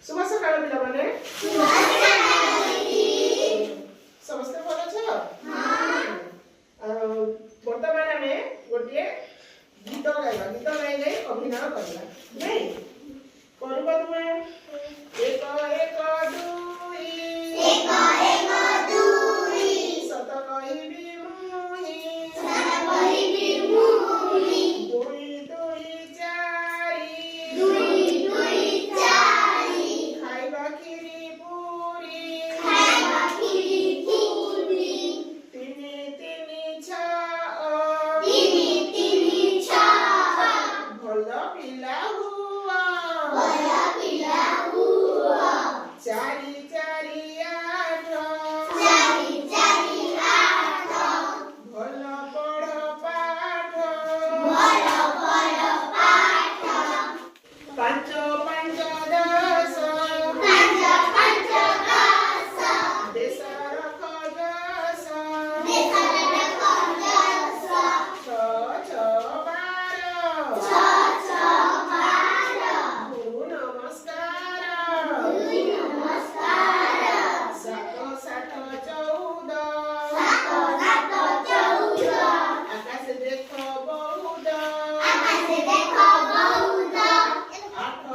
शुभ सकाळ पिलाମାନେ समस्त भल अछ बर्तमान आम गोटे गीत गाइबा गीत गाई गाई अभिनय करवा नहीं करबा तुमे एक एक दुई सत कहिबी मुही दुई दुई चारि खाइबा खीरी पूरी तिनी तिनी छा भल पिला हुआ चारि चारि आठ भल पढ़ पाठ पांच पांच दस देश रख दस छ छ बार गुरु नमस्कार सात सात चौदह आकाश देख बहुत आठ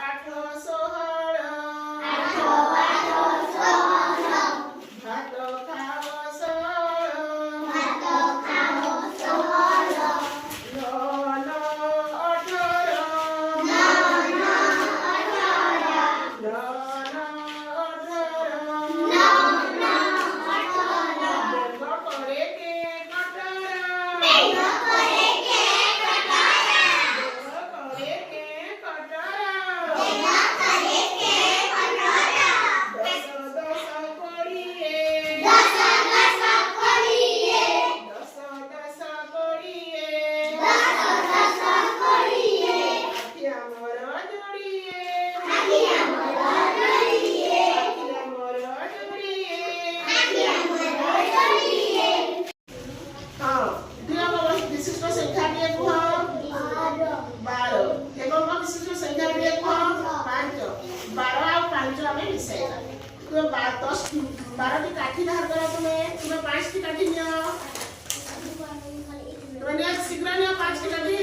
आठ षोहल भात खाव षोहल नौ नौ अठारह विशिष्ट संख्या टे कह 12 एवं विशिष्ट संख्या टे कह 5 12 और 5 आमे मिसाइला तो 10 12 टी काठी बाहर करा तुम्हें 5 टी काठी नियो तुम्हें शीघ्र नियो 5 टी काठी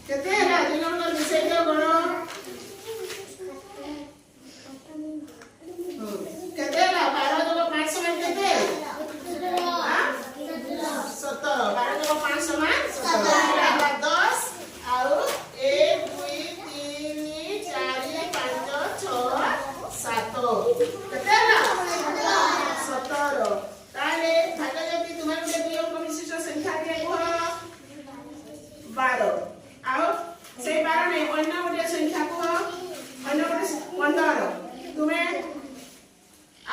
केते है दिनन कर मिसाइ दियो गणो केते है 12 जगह 5 समान केते 17 12 जगह 5 समान 17 10 आउ 1 2 3 4 5 6 7 केते है 17 ताले भागा जति तुम्हारे के दियो विशिष्ट संख्या के कह 12 आउ से 12 नहीं अन्य गोटे संख्या कह अन्य गोटे 15 तुम्हें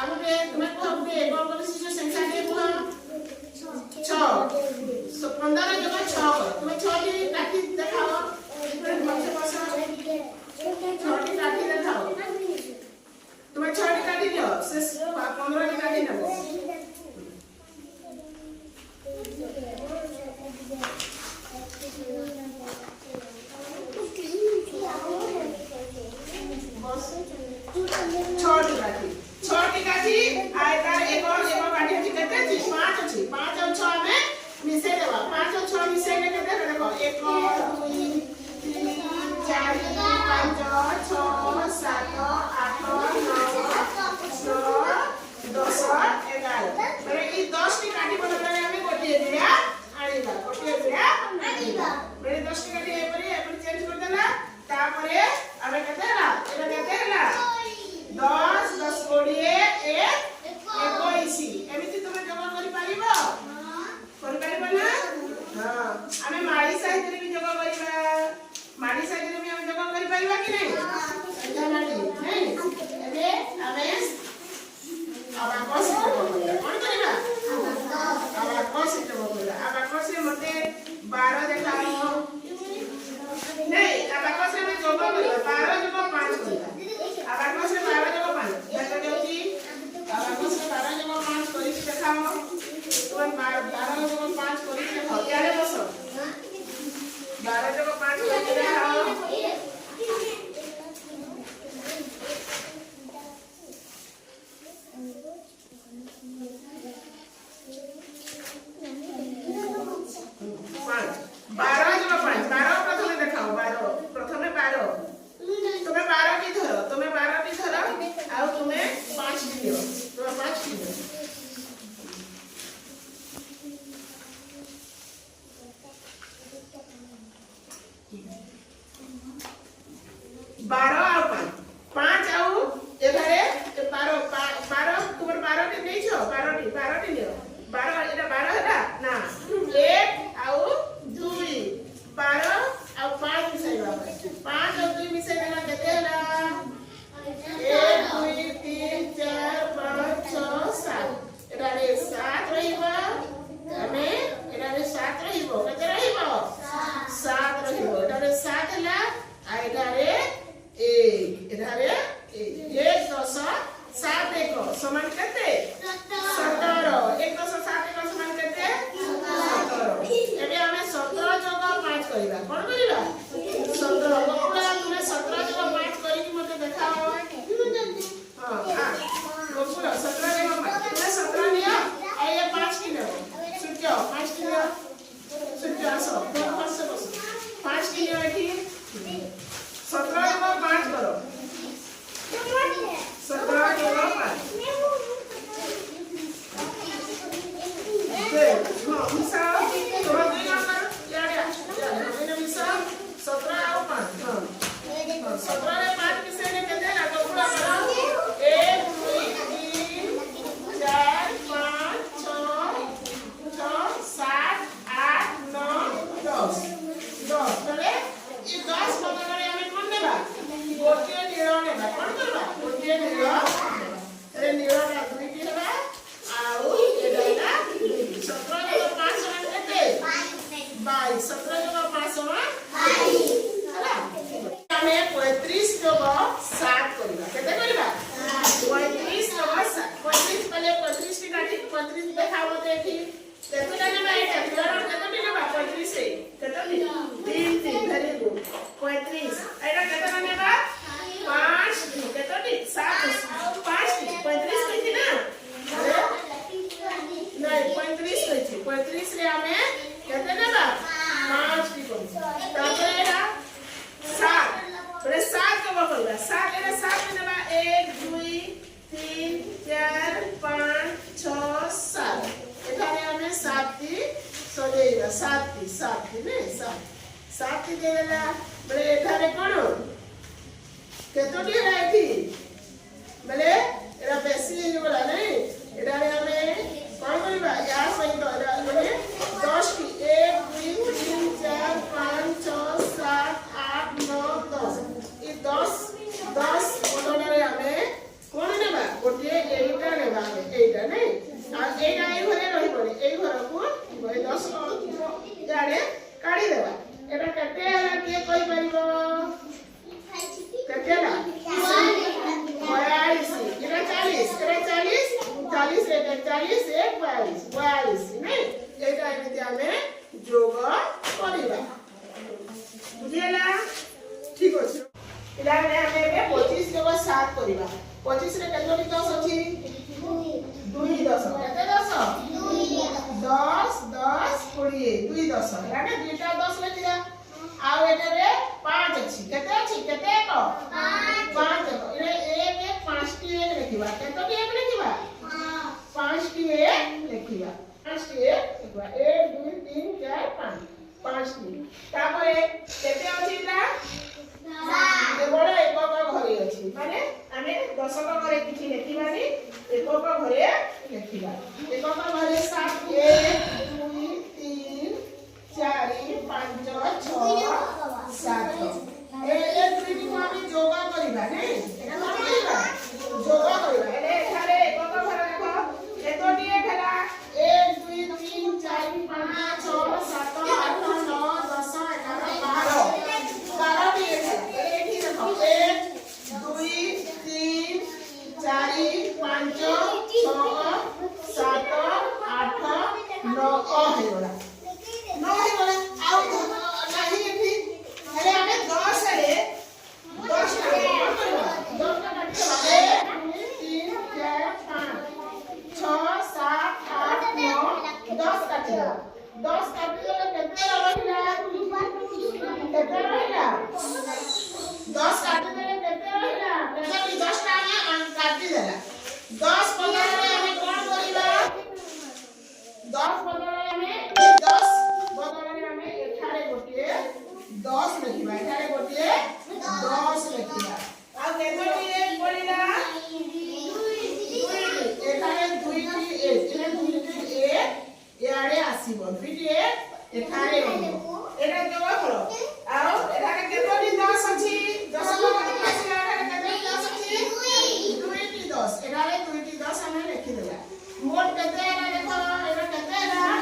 आगुटे तुम्हें कह गुटे एक विशिष्ट संख्या के कह 6 15 जगह 6 तुम्हें 6 टी काठी देखाओ मध्य बस 6 टी काठी देखाओ तुम्हें 6 टी काठी दियो से 15 टी काठी नेबो छोटी काठी आयतार एक काठी अछि केते अछि 5 अछि 5 और 6 में मिसे देबा 5 और 6 मिसे ने केते देखो 1 2 3 4 5 6 7 8 9 10 11 माने ई 10 टी काठी बदला हमें गोटे बिया आनिबा माने 10 टी काठी एपरी चेंज कर देला तापरे हमें केते हला एटा केते हला 10 10 कोड़िए 1 21 एमिति तुमे जमा करि पारिबो करि पारिबो ना हां हमें माड़ी साइज रे भी जमा करिबा माड़ी साइज रे भी हम जमा करि पारिबा कि नहीं अच्छा माड़ी नहीं एबे हमें आबाकस जमा करिबा कोन करिबा आबाकस जमा करिबा आबाकस रे मते 12 देखाओ नहीं आबाकस रे जमा करिबा 12 जमा 5 करिबा आबाकस रे 12 जमा 5 देखा जाउची आबाकस रे 12 जमा 5 करि देखाओ तुम 12 जमा 5 करि देखाओ यारे बस 12 जमा 5 करि देखाओ 12 ଆଉ 5 ଆଉ ଏଠାରେ 12 ତୁମର 12ଟି ନେଇଛ 12ଟି ନିଅ 12 ଏଟା 12 ହେଲା ନା 1 ଆଉ 2 12 ଆଉ 5 ମିଶାଇବା 5 ଆଉ 2 ମିଶାଇ ଦେଲା କେତେ ହେଲା 1 2 3 4 5 6 7 ଏଟାରେ 7 ରହିବ ଆମେ ଏଟାରେ 7 ରହିବ କେତେ ରହିବ 7 ରହିବ ଏଟାରେ 7 ହେଲା ଆଉ ଏଟାରେ 1 ଏଟାରେ 1 10 7 1 ସମାନ କେତେ 17 1 10 7 1 ସମାନ କେତେ 17 ଏବେ ଆମେ 17 ଯୋଗ 5 କରିବା କଣ କରିବା 17 ଗୋକୁଳା ତୁମେ 17 ଯୋଗ 5 କରିକି ମତେ ଦେଖାଅ ହଁ ଗୋକୁଳା 17 ଯୋଗ 5 ତୁମେ 17 ନିଅ ଆଉ ଏ 5 କି ନିଅ ସୂର୍ଯ୍ୟ 5 କି ନିଅ ସୂର୍ଯ୍ୟ ଆସ ବସ 5 କି ନିଅ ଏଠି 17 जोग 5 करो 17 जोग 5 हाँ मिसाओ तुम 2 नंबर यार मिसाओ 17 और 5 हाँ 17 रे 5 किसे ने केते ना तो पूरा करो 1 2 3 4 5 6 7 8 9 10 तले ये 10 बदले गोटे नील नेबा कोन करबा गोटे नील रे नील ना दुईटी हेबा आउ एडाला 17 जोग 5 समान केते 22 17 जोग 5 समान 22 हला हमें 35 जोग 7 करबा केते करबा 35 जोग 7 35 पहले 35 टी काटी 35 देखाओ देखि केतेटा नेबा एटा नील केतेटी नेबा 35 से केतेटी 3 3 वेरी गुड 35 एटा केतेटा नेबा 5 केतोटी 7 5 35 कथि ना नहीं 35 कथि 35 रे हमें केते नेबा 5 की कोन तापर एरा 7 रे 7 को करबा 7 एरा 7 नेबा 1 2 3 4 5 6 7 एठारे हमें 7 टी सजेइबा 7 टी ने 7 टी देला बले एठारे कोन केतोटी है एठी बले एरा बेसी हे गला नै एटा रे हमें कोन करबा या सहित एरा बले 10 की 1 2 3 4 5 6 7 8 9 10 ई 10 बदले रे हमें कोन नेबा गोटे एटा नेबा एटा नै आ एटा ए घरे रहि पड़े ए घर को 10 यारे काढी देबा एटा केते हला के कहि परिबो केतेला 42 इरा 40 40 रे 40 1 42 नै एटा एमिति हमें जोग करिबा बुझियला ठीक अछि इला हमें 25 जोग 7 करिबा 25 रे केतोटी 10 अछि 2 10 केते 10 10 10 20 2 10 यानी दुईटा 10 लेखिया आउ एटारे 5 अछि केते अछि केते को 5 इने 1 1 5 टी 1 लिखिबा केतोटी 1 लिखिबा 5 टी 1 लिखिबा 5 टी 1 लिखिबा 1 2 3 4 5 टी तापरे केते अछि ला ए बड़ एकक घरे अछि माने आमे दशक घरे किछि लिखिबानी एकक घरे लिखिबा एकक घरे 7 1 2 3 4 5 6 7 ए दुईटी को आमे जोग करिबा नै एटा कोन करिबा जोग करिबा एले एठारे एकक घर देखो केतोटी एठला 1 2 3 4 5 6 7 8 9 10 11 12 टी एठी देखो 1 2 3 4 5 6 7 8 9 हे गला नहीं बोले आउ नहीं एठी हेले हमें 10 रे 10 का काट 1 2 3 4 5 6 7 8 9 10 काट 10 काट केते रहला केते रहला 10 काट देले केते रहला केते 10 टा हमें काटी देला 10 बदले हमें कोन करिबा 10 बदले हमें 10 बदले हमें एठारे गोटे 10 लिखिबा एठारे गोटे 10 लिखिबा आ केतोटी 1 पड़िला 2 एठारे 2 टी 1 एने 2 टी 1 याडे आसीबो 2 टी 1 एठारे रहबो एटा जोग करो आ एठारे केतोटी 10 अछि 10 को कत आसीला एठारे केतोटी 10 अछि 2 टी 10 एठारे 2 टी 10 हम लिखि देला मोट केते एटा देखो एटा केते एटा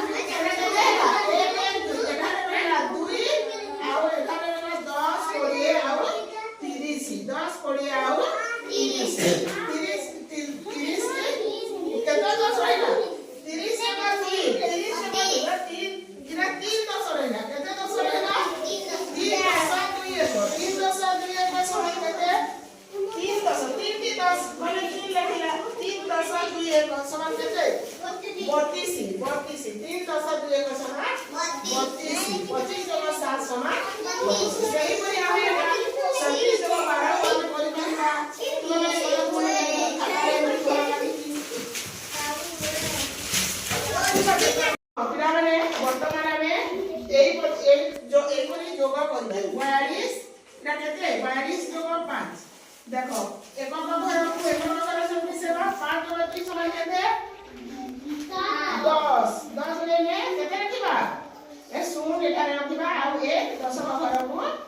देखो एक घर को एक घर से मिसेबा 5 और 3 समान केते 10 लेने केते रखिबा ए सुन एठारे रखिबा आ 1 10 घर को